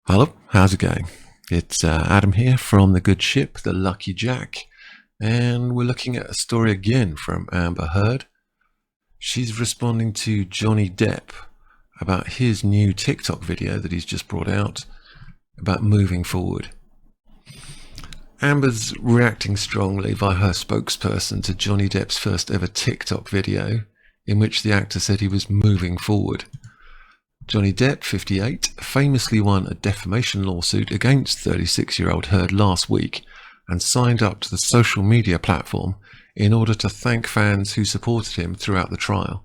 Hello, how's it going? It's Adam here from the good ship, the Lucky Jack, and we're looking at a story again from Amber Heard. She's responding to Johnny Depp about his new TikTok video that he's just brought out about moving forward. Amber's reacting strongly via her spokesperson to Johnny Depp's first ever TikTok video in which the actor said he was moving forward. Johnny Depp, 58, famously won a defamation lawsuit against 36-year-old Heard last week and signed up to the social media platform in order to thank fans who supported him throughout the trial.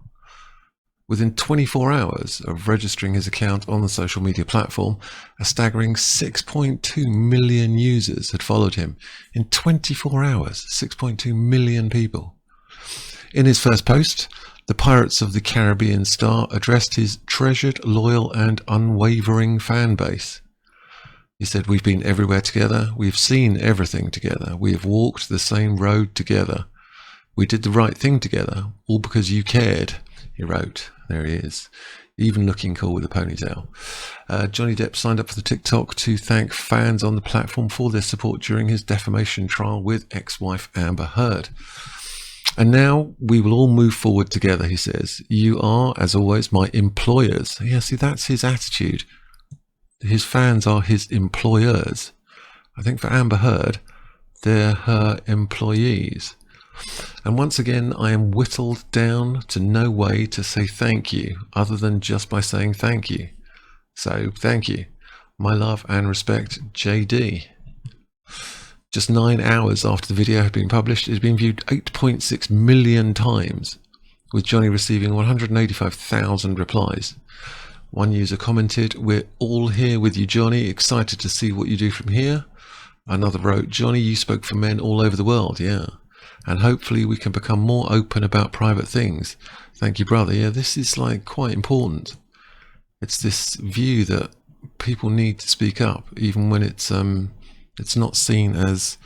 Within 24 hours of registering his account on the social media platform, a staggering 6.2 million users had followed him. In 24 hours, 6.2 million people. In his first post, the Pirates of the Caribbean star addressed his treasured, loyal and unwavering fan base. He said, "We've been everywhere together. We've seen everything together. We have walked the same road together. We did the right thing together, all because you cared," he wrote. There he is, even looking cool with a ponytail. Johnny Depp signed up for the TikTok to thank fans on the platform for their support during his defamation trial with ex-wife Amber Heard. "And now we will all move forward together," he says. "You are, as always, my employers." Yeah, see, that's his attitude. His fans are his employers. I think for Amber Heard, they're her employees. "And once again, I am whittled down to no way to say thank you, other than just by saying thank you. So, thank you. My love and respect, JD." Just 9 hours after the video had been published, it had been viewed 8.6 million times, with Johnny receiving 185,000 replies. One user commented, "We're all here with you, Johnny, excited to see what you do from here." Another wrote, "Johnny, you spoke for men all over the world, yeah. And hopefully we can become more open about private things. Thank you, brother." Yeah, this is like quite important. It's this view that people need to speak up, even when it's not seen as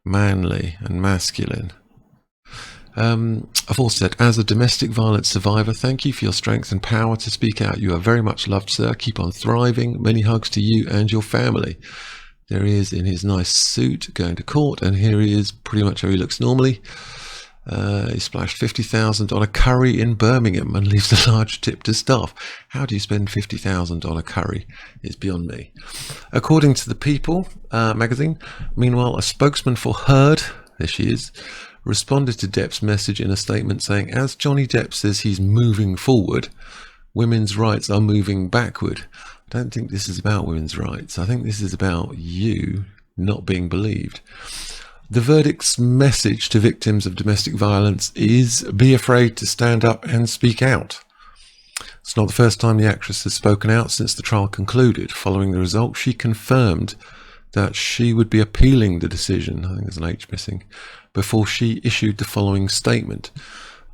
manly and masculine. I've also said, "As a domestic violence survivor, thank you for your strength and power to speak out. You are very much loved, sir. Keep on thriving. Many hugs to you and your family." There he is in his nice suit going to court, and here he is pretty much how he looks normally. He splashed 50,000 on a curry in Birmingham and leaves a large tip to staff. How do you spend 50,000 on a curry? It's beyond me. According to the People magazine, meanwhile, a spokesman for Heard, there she is, responded to Depp's message in a statement saying, "As Johnny Depp says he's moving forward, women's rights are moving backward." I don't think this is about women's rights. I think this is about you not being believed. The verdict's message to victims of domestic violence is, be afraid to stand up and speak out. It's not the first time the actress has spoken out since the trial concluded. Following the result, she confirmed that she would be appealing the decision, I think there's an H missing, before she issued the following statement.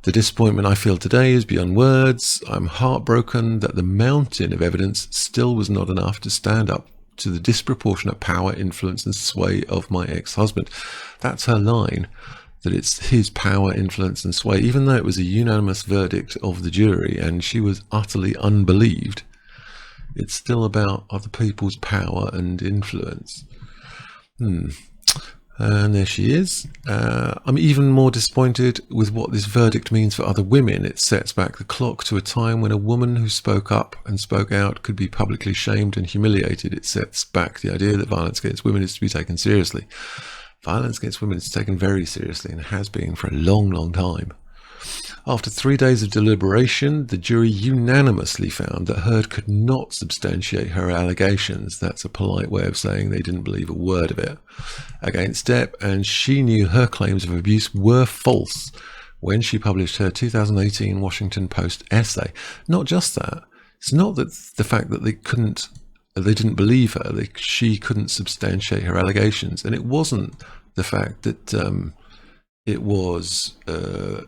"The disappointment I feel today is beyond words. I'm heartbroken that the mountain of evidence still was not enough to stand up to the disproportionate power, influence and sway of my ex-husband." That's her line, that it's his power, influence and sway, even though it was a unanimous verdict of the jury and she was utterly unbelieved. It's still about other people's power and influence. And there she is. I'm even more disappointed with what this verdict means for other women. It sets back the clock to a time when a woman who spoke up and spoke out could be publicly shamed and humiliated. It sets back the idea that violence against women is to be taken seriously. Violence against women is taken very seriously and has been for a long, long time. After 3 days of deliberation, the jury unanimously found that Heard could not substantiate her allegations. That's a polite way of saying they didn't believe a word of it against Depp, and she knew her claims of abuse were false when she published her 2018 Washington Post essay. Not just that. It's not that the fact that they didn't believe her, she couldn't substantiate her allegations, and it wasn't the fact that it was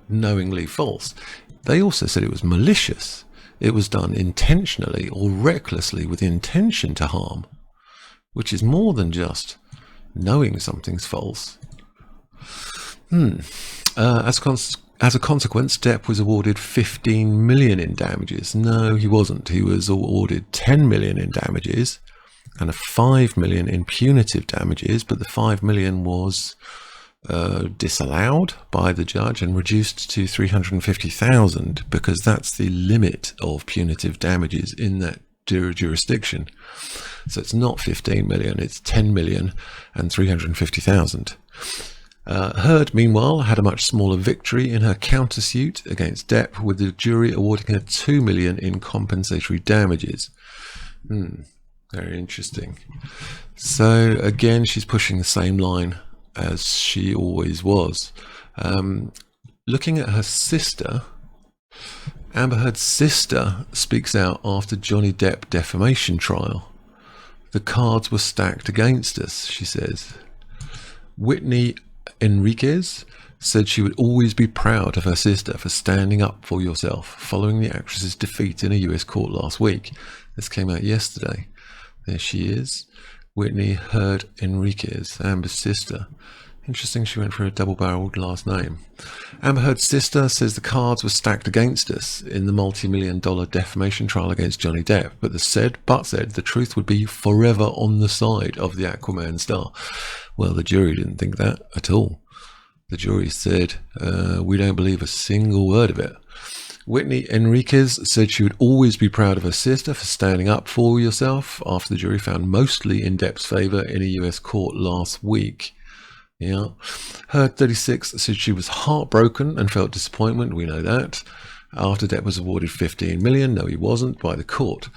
knowingly false. They also said it was malicious. It was done intentionally or recklessly with intention to harm, which is more than just knowing something's false. As a consequence, Depp was awarded 15 million in damages. No, he wasn't. He was awarded 10 million in damages and a 5 million in punitive damages, but the 5 million was disallowed by the judge and reduced to 350,000 because that's the limit of punitive damages in that jurisdiction. So it's not 15 million, it's 10 million and 350,000. Heard, meanwhile, had a much smaller victory in her countersuit against Depp, with the jury awarding her 2 million in compensatory damages. Very interesting. So again, she's pushing the same line as she always was. Looking at her sister, Amber Heard's sister speaks out after Johnny Depp defamation trial. The cards were stacked against us, she says. Whitney Enriquez said she would always be proud of her sister for standing up for yourself following the actress's defeat in a US court last week. This came out yesterday. There she is, Whitney Heard Enriquez, Amber's sister. Interesting, she went for a double-barreled last name. Amber Heard's sister says the cards were stacked against us in the multi-million-dollar defamation trial against Johnny Depp, but said the truth would be forever on the side of the Aquaman star. Well, the jury didn't think that at all. The jury said, we don't believe a single word of it. Whitney Enriquez said she would always be proud of her sister for standing up for yourself after the jury found mostly in Depp's favour in a US court last week. Yeah. Heard 36 said she was heartbroken and felt disappointment, we know that, after Depp was awarded 15 million. No, he wasn't, by the court.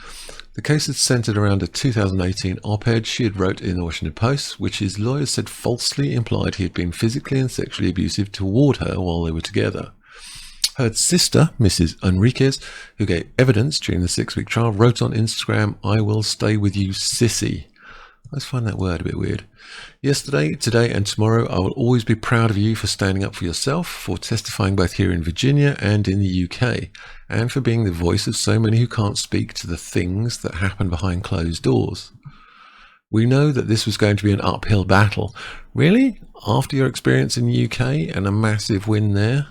The case had centred around a 2018 op-ed she had wrote in the Washington Post, which his lawyers said falsely implied he had been physically and sexually abusive toward her while they were together. Heard's sister, Mrs. Enriquez, who gave evidence during the 6-week trial, wrote on Instagram, "I will stay with you, sissy." I just find that word a bit weird. Yesterday, today and tomorrow, I will always be proud of you for standing up for yourself, for testifying both here in Virginia and in the UK, and for being the voice of so many who can't speak to the things that happen behind closed doors. We know that this was going to be an uphill battle. Really? After your experience in the UK and a massive win there?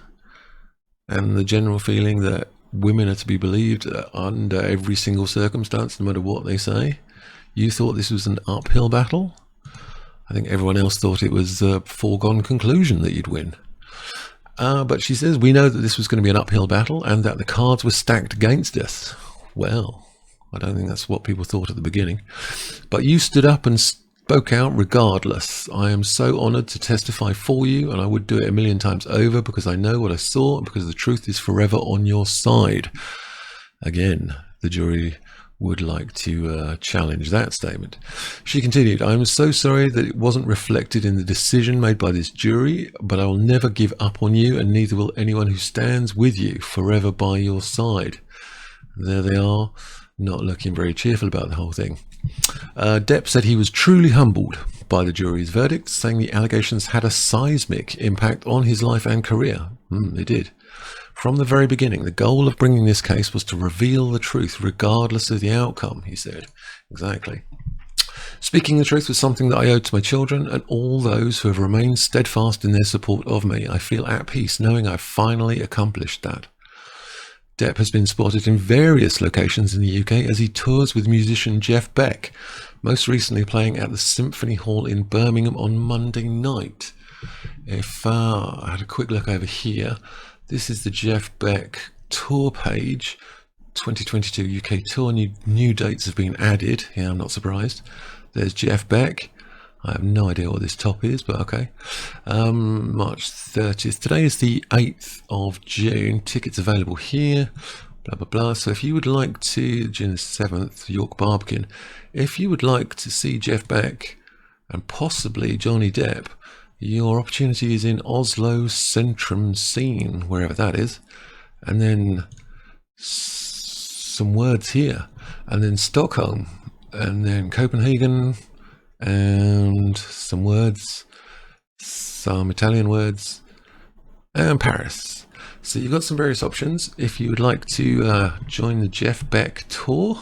And the general feeling that women are to be believed under every single circumstance, no matter what they say? You thought this was an uphill battle? I think everyone else thought it was a foregone conclusion that you'd win. But she says, we know that this was going to be an uphill battle and that the cards were stacked against us. Well, I don't think that's what people thought at the beginning. But you stood up and spoke out regardless. I am so honoured to testify for you, and I would do it a million times over because I know what I saw and because the truth is forever on your side. Again, the jury would like to challenge that statement. She continued, I am so sorry that it wasn't reflected in the decision made by this jury, but I will never give up on you, and neither will anyone who stands with you, forever by your side. There they are, not looking very cheerful about the whole thing. Depp said he was truly humbled by the jury's verdict, saying the allegations had a seismic impact on his life and career. They did. From the very beginning, the goal of bringing this case was to reveal the truth regardless of the outcome, he said. Exactly. Speaking the truth was something that I owed to my children and all those who have remained steadfast in their support of me. I feel at peace knowing I've finally accomplished that. Depp has been spotted in various locations in the UK as he tours with musician Jeff Beck, most recently playing at the Symphony Hall in Birmingham on Monday night. If I had a quick look over here, this is the Jeff Beck tour page, 2022 UK tour. New dates have been added. Yeah, I'm not surprised. There's Jeff Beck. I have no idea what this top is, but okay. March 30th. Today is the 8th of June. Tickets available here. Blah, blah, blah. So if you would like to, June 7th, York Barbican, if you would like to see Jeff Beck and possibly Johnny Depp, your opportunity is in Oslo Centrum Scene, wherever that is. And then some words here. And then Stockholm. And then Copenhagen. And some words, some Italian words, and Paris. So you've got some various options. If you would like to join the Jeff Beck tour,